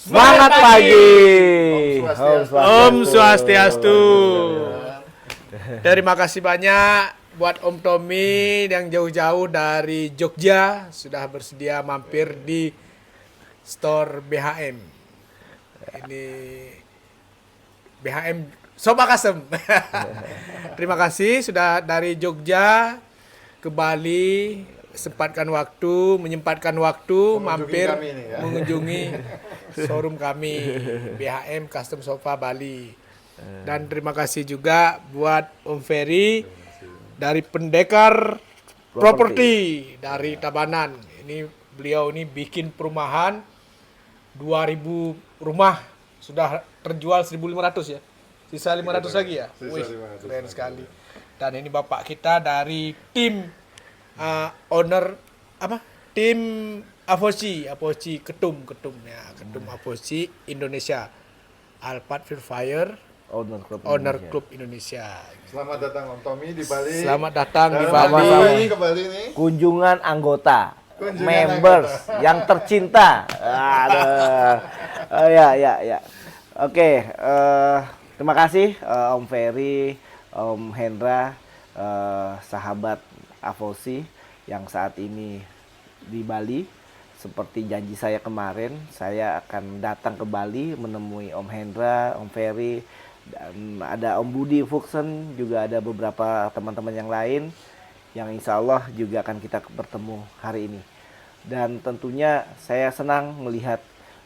Semangat pagi. Om Swastiastu. Terima kasih banyak buat Om Tommy yang jauh-jauh dari Jogja sudah bersedia mampir di store BHM. Ini BHM Soba Custom. Terima kasih sudah dari Jogja ke Bali menyempatkan waktu mampir mengunjungi showroom kami BHM Custom Sofa Bali. Dan terima kasih juga buat Om Ferry dari Pendekar Property dari Tabanan. Ini beliau ini bikin perumahan 2000 rumah sudah terjual 1.500 ya. Sisa 500 lagi ya. Wih, keren sekali. Dan ini bapak kita dari tim tim Avoci Ketum Avoci Indonesia Alphard Fire Owner Club Indonesia. Selamat datang Om Tommy di Bali. Selamat datang di Bali. Ke Bali nih. Kunjungan anggota. Members yang tercinta. Ya. Oke, terima kasih Om Ferry, Om Hendra, sahabat Avoci yang saat ini di Bali. Seperti janji saya kemarin, saya akan datang ke Bali menemui Om Hendra, Om Ferry, dan ada Om Budi Fuxen, juga ada beberapa teman-teman yang lain yang insya Allah juga akan kita bertemu hari ini. Dan tentunya saya senang melihat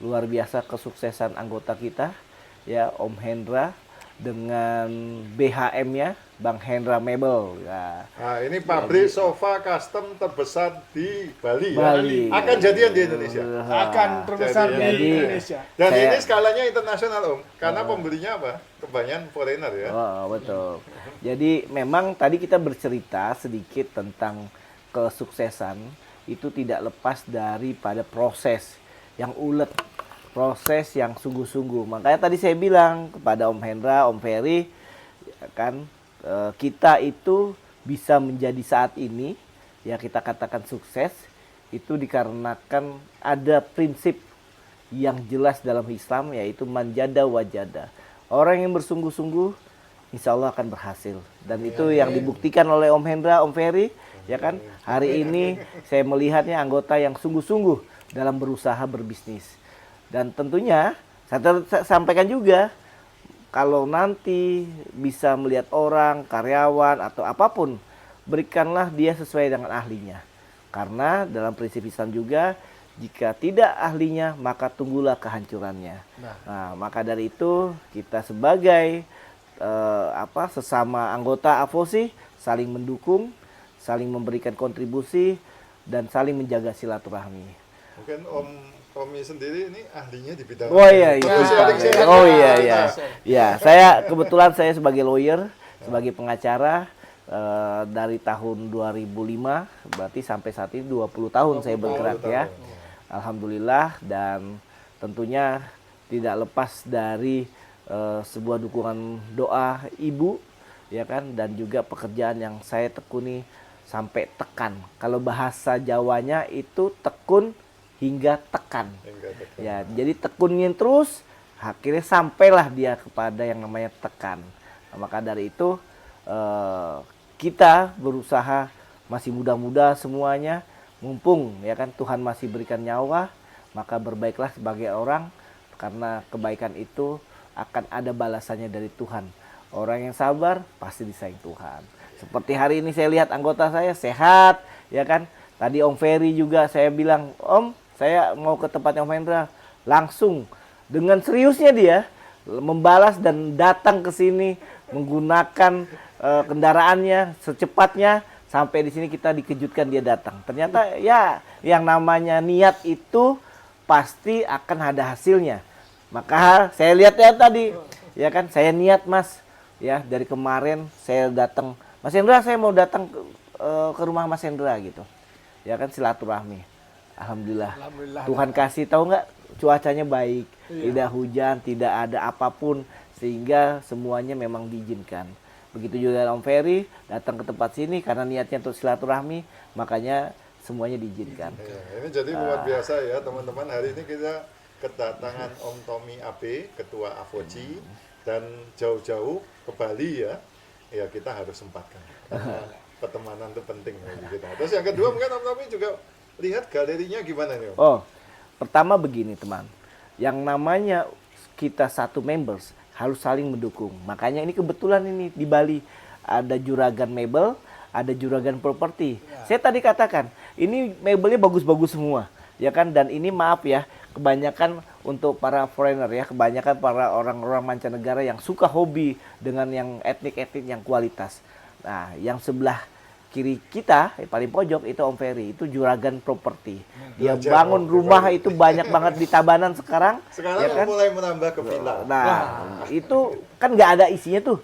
luar biasa kesuksesan anggota kita, ya Om Hendra dengan BHM-nya, Bang Hendra Mebel. Ya. Nah, ini pabrik sofa custom terbesar di Bali. Bali. Ya? Akan jadian di Indonesia. Akan terbesar di Indonesia. Dan ini skalanya internasional Om, karena pembelinya apa? Kebanyakan foreigner ya. Betul. Jadi memang tadi kita bercerita sedikit tentang kesuksesan itu tidak lepas daripada proses yang ulet, proses yang sungguh-sungguh. Makanya tadi saya bilang kepada Om Hendra, Om Ferry, kan kita itu bisa menjadi saat ini, ya kita katakan sukses, itu dikarenakan ada prinsip yang jelas dalam Islam, yaitu manjada wajada. Orang yang bersungguh-sungguh, insya Allah akan berhasil. Dan itu yang dibuktikan oleh Om Hendra, Om Ferry, ya kan. Hari ini saya melihatnya anggota yang sungguh-sungguh dalam berusaha berbisnis. Dan tentunya saya sampaikan juga, kalau nanti bisa melihat orang, karyawan atau apapun, berikanlah dia sesuai dengan ahlinya. Karena dalam prinsip Islam juga, jika tidak ahlinya maka tunggulah kehancurannya. Nah, maka dari itu kita sebagai sesama anggota Avoci saling mendukung, saling memberikan kontribusi dan saling menjaga silaturahmi. Mungkin Om Tommy sendiri ini ahlinya di bidang Ya, saya kebetulan saya sebagai lawyer, sebagai pengacara dari tahun 2005, berarti sampai saat ini 20 tahun saya bergerak ya. Alhamdulillah, dan tentunya tidak lepas dari sebuah dukungan doa ibu, ya kan, dan juga pekerjaan yang saya tekuni sampai tekan. Kalau bahasa Jawanya itu tekun hingga tekan. Ya, jadi tekunin terus, akhirnya sampailah dia kepada yang namanya tekan. Nah, maka dari itu kita berusaha, masih muda-muda semuanya, mumpung ya kan Tuhan masih berikan nyawa, maka berbaiklah sebagai orang, karena kebaikan itu akan ada balasannya dari Tuhan. Orang yang sabar pasti disayang Tuhan. Seperti hari ini saya lihat anggota saya sehat, ya kan. Tadi Om Ferry juga saya bilang, Om, saya mau ke tempatnya Om Hendra. Langsung dengan seriusnya dia membalas dan datang ke sini menggunakan kendaraannya secepatnya, sampai di sini kita dikejutkan dia datang. Ternyata ya yang namanya niat itu pasti akan ada hasilnya. Maka saya lihat ya tadi, ya kan, saya niat Mas, ya dari kemarin saya datang, Mas Hendra saya mau datang ke rumah Mas Hendra gitu, ya kan, silaturahmi. Alhamdulillah. Tuhan kasih, tahu nggak, cuacanya baik, tidak hujan, tidak ada apapun, sehingga semuanya memang diizinkan. Begitu juga Om Ferry datang ke tempat sini karena niatnya untuk silaturahmi, makanya semuanya diizinkan. Ini jadi luar biasa ya teman-teman. Hari ini kita kedatangan Om Tommy AB, Ketua Avoci, dan jauh-jauh ke Bali ya, ya kita harus sempatkan. Karena pertemanan itu penting bagi kita. Terus yang kedua mungkin Om Tommy juga lihat galerinya gimana nih Om? Oh, pertama begini teman, yang namanya kita satu members harus saling mendukung. Makanya ini kebetulan ini di Bali ada Juragan Mebel, ada Juragan Properti. Saya tadi katakan ini mebelnya bagus-bagus semua, ya kan? Dan ini maaf ya, kebanyakan untuk para foreigner ya, kebanyakan para orang-orang mancanegara yang suka hobi dengan yang etnik-etnik yang kualitas. Nah, yang sebelah kiri kita, paling pojok itu Om Ferry, itu Juragan Properti. Dia Belajar, bangun Om rumah Ferry. itu banyak banget di Tabanan sekarang. Sekarang ya kan? mulai menambah ke villa. Nah, itu kan nggak ada isinya tuh.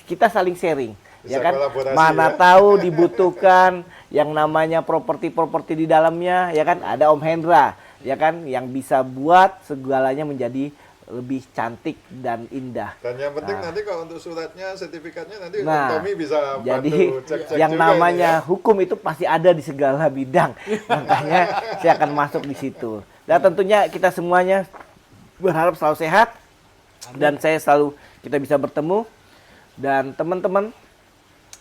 Kita saling sharing. Bisa Ya kan, kolaborasi, mana ya. tahu dibutuhkan yang namanya properti-properti di dalamnya, ya kan, ada Om Hendra, ya kan, yang bisa buat segalanya menjadi lebih cantik dan indah. Dan yang penting nanti kalau untuk suratnya, sertifikatnya nanti Om Nah, Tommy bisa jadi bantu cek-cek yang juga namanya ini ya. hukum itu pasti ada di segala bidang, makanya saya akan masuk di situ. Dan tentunya kita semuanya berharap selalu sehat dan kita bisa bertemu. Dan teman-teman,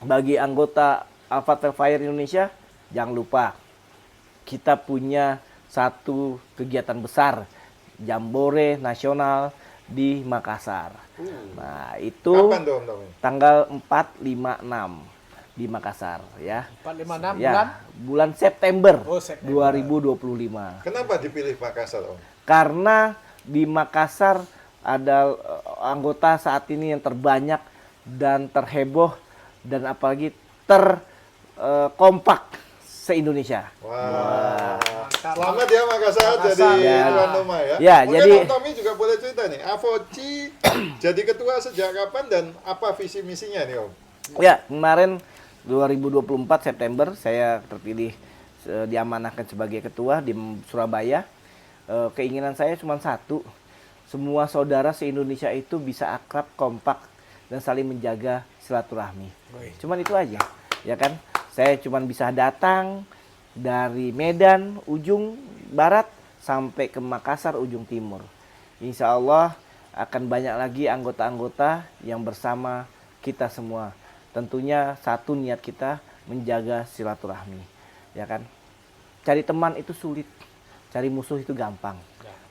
bagi anggota Alpha Trail Fire Indonesia, jangan lupa kita punya satu kegiatan besar, Jambore Nasional di Makassar. Nah, itu Kapan tuh Om Tommy? tanggal 4, 5, 6 di Makassar ya. 456 Ya, bulan. bulan September, Oh, September. 2025. Kenapa dipilih Makassar Om? Karena di Makassar ada anggota saat ini yang terbanyak dan terheboh dan apalagi terkompak se-Indonesia. Wah. Mantap. Selamat ya Makassar jadi Ya. tuan rumah ya. Ya, Mungkin jadi- Om Tommy juga boleh cerita nih, Avoci jadi ketua sejak kapan dan apa visi misinya nih Om? Ya, kemarin 2024 September saya terpilih diamanahkan sebagai ketua di Surabaya. Keinginan saya cuma satu, semua saudara se-Indonesia itu bisa akrab, kompak, dan saling menjaga silaturahmi. Cuman itu aja, ya kan? Saya cuma bisa datang dari Medan ujung barat sampai ke Makassar ujung timur. Insya Allah akan banyak lagi anggota-anggota yang bersama kita semua. Tentunya satu niat kita menjaga silaturahmi, ya kan? Cari teman itu sulit, cari musuh itu gampang.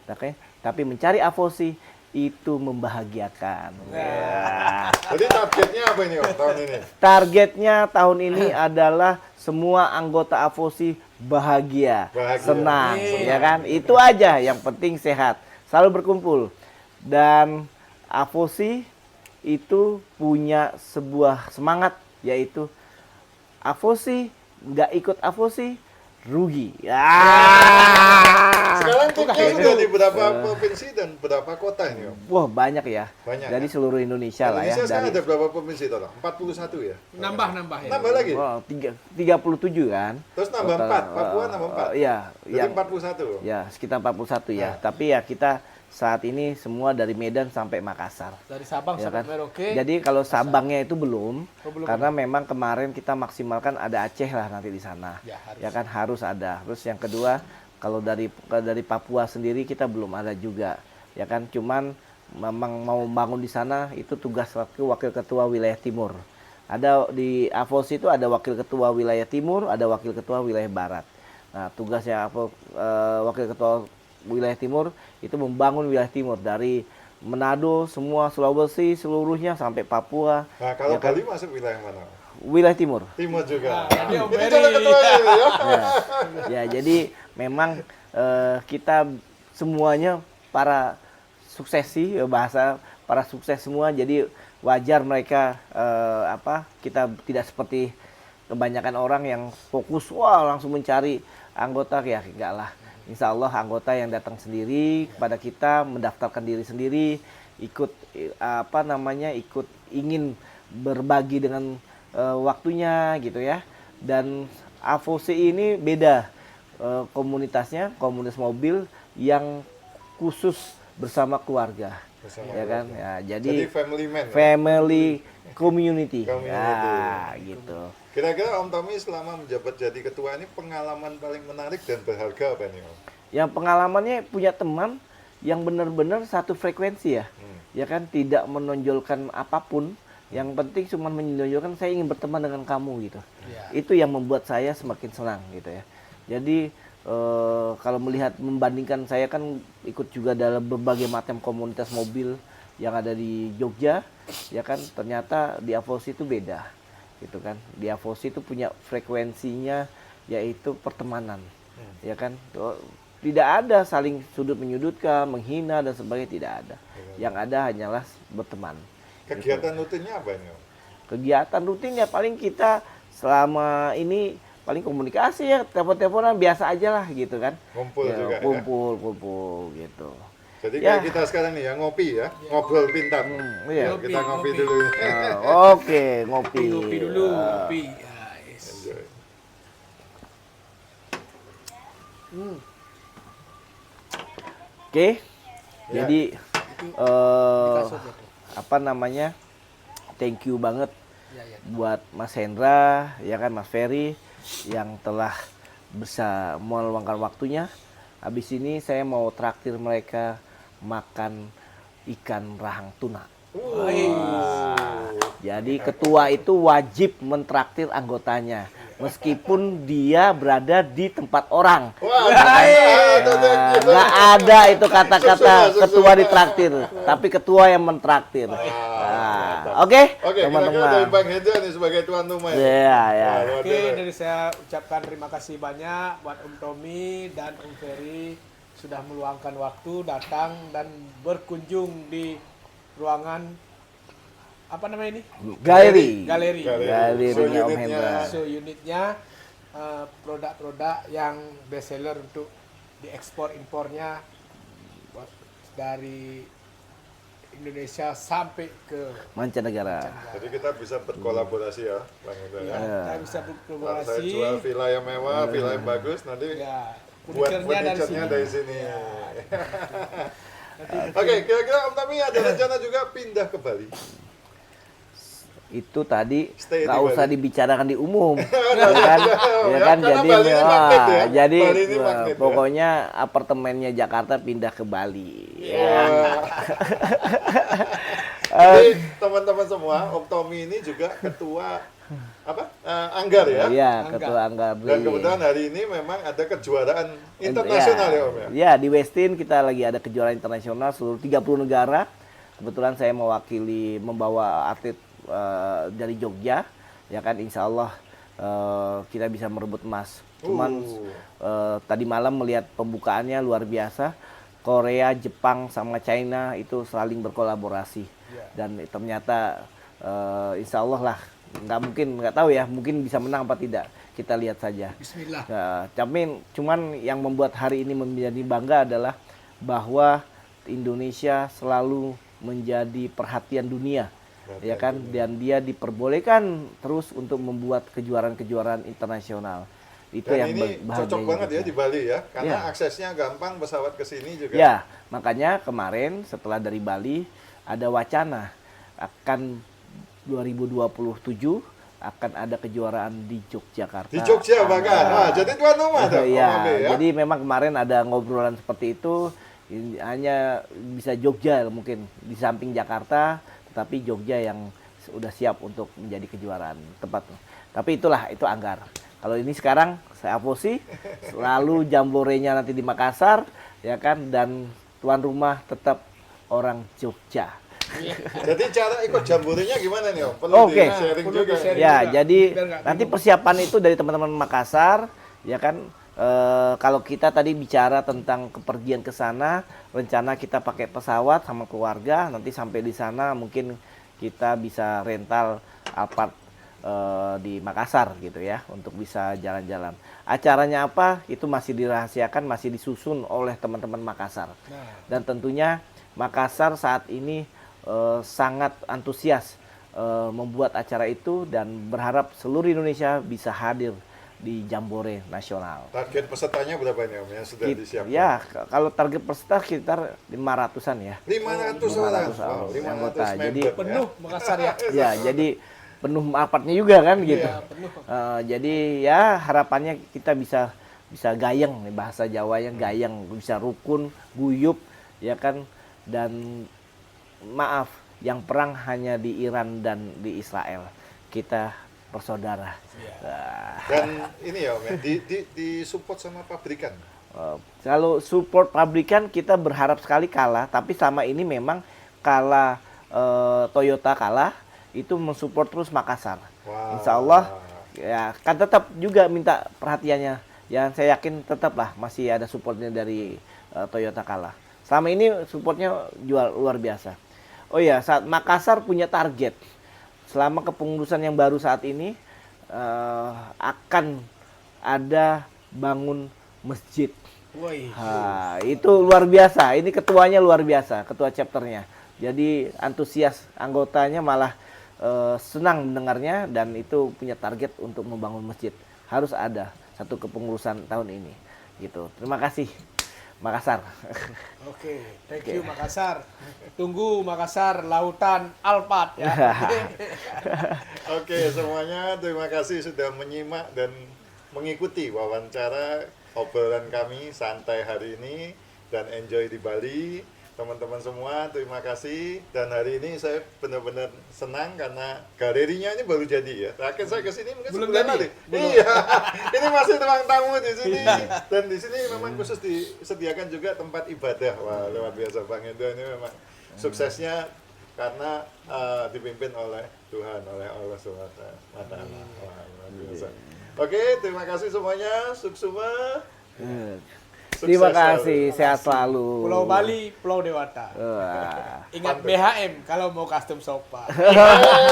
Oke? Tapi mencari avosi itu membahagiakan. Ya. Jadi targetnya apa ini Om tahun ini? Targetnya tahun ini adalah semua anggota avosi bahagia, Bahagia. senang, Amin. ya kan? Itu aja, yang penting sehat, selalu berkumpul. Dan avosi itu punya sebuah semangat, yaitu avosi nggak ikut avosi rugi. Ya. Sekarang timnya sudah di berapa provinsi dan berapa kota ini Om? Wah, banyak ya. Banyak, Dari ya? seluruh Indonesia lah ya. Indonesia sekarang Dari ada berapa provinsi total? 41 ya? Nambah ya. Nambah lagi? Wow, 37 kan. Terus nambah Total, 4, Papua nambah 4. Iya, Jadi yang 41. ya sekitar 41 ya. Nah. Tapi ya kita saat ini semua dari Medan sampai Makassar. Dari Sabang Ya sampai kan? Merauke. Jadi kalau Sabangnya itu belum, Oh, belum. karena memang kemarin kita maksimalkan ada Aceh lah nanti di sana. Ya, harus. Ya kan harus ada. Terus yang kedua, kalau dari Papua sendiri kita belum ada juga. Ya kan cuman memang mau bangun di sana itu tugas wakil ketua wilayah timur. Ada di Avos itu ada wakil ketua wilayah timur, ada wakil ketua wilayah barat. Nah, tugasnya wakil ketua wilayah timur itu membangun wilayah timur dari Manado, semua Sulawesi seluruhnya sampai Papua. Nah, kalau ya kan? Bali masuk wilayah mana? Wilayah timur. Timur juga. Jadi Om Itu Ferry. calon ketuanya ini ya. Ya, jadi memang kita semuanya para suksesi, bahasa para sukses semua, jadi wajar mereka kita tidak seperti kebanyakan orang yang fokus langsung mencari anggota, ya enggak lah. Insya Allah anggota yang datang sendiri kepada kita, mendaftarkan diri sendiri, ikut ikut ingin berbagi dengan waktunya gitu ya. Dan AVOC ini beda komunitasnya, komunitas mobil yang khusus bersama keluarga. Bersama Ya kan? keluarga. Ya, Jadi family man. ya? family community. Community. Ya, gitu. Kira-kira Om Tommy selama menjabat jadi ketua ini pengalaman paling menarik dan berharga apa nih Om? Yang pengalamannya punya teman yang benar-benar satu frekuensi ya. Ya kan, tidak menonjolkan apapun. Yang penting cuma menonjolkan saya ingin berteman dengan kamu gitu. Itu yang membuat saya semakin senang gitu ya. Jadi kalau melihat membandingkan, saya kan ikut juga dalam berbagai macam komunitas mobil yang ada di Jogja, ya kan, ternyata di Avosi itu beda gitu kan. Di Avosi itu punya frekuensinya yaitu pertemanan, ya kan. Tidak ada saling sudut menyudutkan, menghina dan sebagainya, tidak ada. Yang ada hanyalah berteman. Kegiatan rutinnya apa ini, Om? Kegiatan rutinnya paling kita selama ini paling komunikasi ya, telepon-teleponan biasa aja lah gitu kan. Ngumpul Ya, juga ya? kumpul gitu. Jadi Ya. kayak kita sekarang nih ya, ngopi ya, ngobrol pintar. Iya. Kita ngopi Ngopi. dulu. Oke, ngopi. Ngopi dulu, Ah, ngopi. Ya, yes. Enjoy. Oke. Ya. Jadi Dikasih aja tuh. apa namanya? Thank you banget Ya, ya. buat Mas Hendra, ya kan, Mas Ferry yang telah bisa meluangkan waktunya. Habis ini saya mau traktir mereka makan ikan rahang tuna. Jadi ketua itu wajib mentraktir anggotanya meskipun dia berada di tempat orang. Wah, Nggak ada itu kata-kata ketua ditraktir, tapi ketua yang mentraktir. Nah, Oke, Oke, kira-kira dari teman-teman. Bang Hendra nih sebagai tuan rumah ya. Ya, ya. Wah, luar Oke, biasa. dari saya ucapkan terima kasih banyak buat Om Tommy dan Om Ferry sudah meluangkan waktu datang dan berkunjung di ruangan apa namanya ini? Galeri. Galeri. Galerinya Om unitnya. Hendra. So unitnya produk-produk yang best seller untuk diekspor impornya dari Indonesia sampai ke Mancanegara. Jadi kita bisa berkolaborasi ya, Bang Hendra ya. kita bisa Kalau saya berkolaborasi. jual villa yang mewah, villa yang bagus, nanti Ya, buat furniturnya dari sini. Oke, kira-kira Om Tami ada rencana juga pindah ke Bali? Itu tadi Stay di nggak usah Bali. dibicarakan di umum, ya kan? Ya kan, Karena jadi Bali ini magnet ya. jadi Bali ini magnet ya. pokoknya apartemennya Jakarta pindah ke Bali. Ya. Wah. Jadi teman-teman semua, Om Tommy ini juga ketua apa? Anggar ya. Iya, Angga. ketua Angga Dan Bali. kebetulan hari ini memang ada kejuaraan internasional ya Om ya. Ya, di Westin kita lagi ada kejuaraan internasional seluruh 30 negara. Kebetulan saya mewakili membawa atlet dari Jogja, ya kan, insya Allah kita bisa merebut emas. Cuman tadi malam melihat pembukaannya luar biasa. Korea, Jepang, sama China itu saling berkolaborasi. Dan ternyata insya Allah lah, nggak tahu ya, mungkin bisa menang apa tidak. Kita lihat saja. Bismillah. Nah, cuman yang membuat hari ini menjadi bangga adalah bahwa Indonesia selalu menjadi perhatian dunia, ya kan, dan dia diperbolehkan terus untuk membuat kejuaraan-kejuaraan internasional. Itu Dan yang ini bahagia cocok banget ya juga. di Bali ya, karena Ya. aksesnya gampang, pesawat ke sini juga. Ya, makanya kemarin setelah dari Bali ada wacana akan 2027 akan ada kejuaraan di Yogyakarta. Di Jogja bahkan. Wah, jadi tuan rumah tuh. Iya, Om Abe, ya. jadi memang kemarin ada ngobrolan seperti itu. Hanya bisa Jogja mungkin di samping Jakarta, tetapi Jogja yang sudah siap untuk menjadi kejuaraan tempat. Tapi itulah, itu Anggar. Kalau ini sekarang saya Avosi, selalu jamborenya nanti di Makassar, ya kan, dan tuan rumah tetap orang Jogja. Jadi cara ikut jamborenya gimana nih Om? Perlu Oke. di-sharing Perlu juga. di-sharing. Ya, juga. jadi Biar nggak nanti bingung. persiapan itu dari teman-teman Makassar, ya kan. Kalau kita tadi bicara tentang kepergian ke sana, rencana kita pakai pesawat sama keluarga, nanti sampai di sana mungkin kita bisa rental apart di Makassar gitu ya, untuk bisa jalan-jalan. Acaranya apa? Itu masih dirahasiakan, masih disusun oleh teman-teman Makassar. Dan tentunya Makassar saat ini sangat antusias membuat acara itu dan berharap seluruh Indonesia bisa hadir di Jambore Nasional. Target pesertanya berapa nih Om yang sudah disiapkan? Ya, kalau target peserta sekitar 500-an ya. 500 orang. 500 Wow, 500 anggota. member. Jadi Penuh Makassar ya. Ya, jadi penuh apartnya juga kan gitu. Iya, penuh. Jadi ya harapannya kita bisa gayeng nih, bahasa Jawanya gayeng, bisa rukun, guyup, ya kan, dan maaf, yang perang hanya di Iran dan di Israel. Kita bersaudara. Dan ini ya Om, ya, di support sama pabrikan. Kalau support pabrikan kita berharap sekali kalah, tapi sama ini memang kalah, Toyota kalah, itu mensupport terus Makassar. Wow. Insya Allah ya kan tetap juga minta perhatiannya. Yang saya yakin tetaplah masih ada supportnya dari Toyota kalah. Selama ini supportnya jual luar biasa. Oh ya, saat Makassar punya target selama kepengurusan yang baru saat ini, akan ada bangun masjid. Woi. Itu luar biasa. Ini ketuanya luar biasa, ketua chapternya. Jadi antusias anggotanya malah senang mendengarnya, dan itu punya target untuk membangun masjid. Harus ada satu kepengurusan tahun ini. Gitu. Terima kasih Makassar. Oke, thank you Makassar. Tunggu Makassar Lautan Alphard ya. Oke, semuanya terima kasih sudah menyimak dan mengikuti wawancara obrolan kami santai hari ini, dan enjoy di Bali. Teman-teman semua, terima kasih. Dan hari ini saya benar-benar senang karena galerinya ini baru jadi ya. Terakhir saya ke sini mungkin Belum sebulan jadi? lalu. Belum. Iya, ini masih ruang tamu di sini. Dan di sini memang khusus disediakan juga tempat ibadah. Wah, luar biasa Bang Endo ini memang suksesnya karena dipimpin oleh Tuhan, oleh Allah SWT. Wah, luar biasa. Oke, terima kasih semuanya. Suksuma. Terima Sukses kasih, selalu. sehat selalu. Pulau Bali, Pulau Dewata. Wah. Ingat BHM kalau mau custom sofa. Yeay.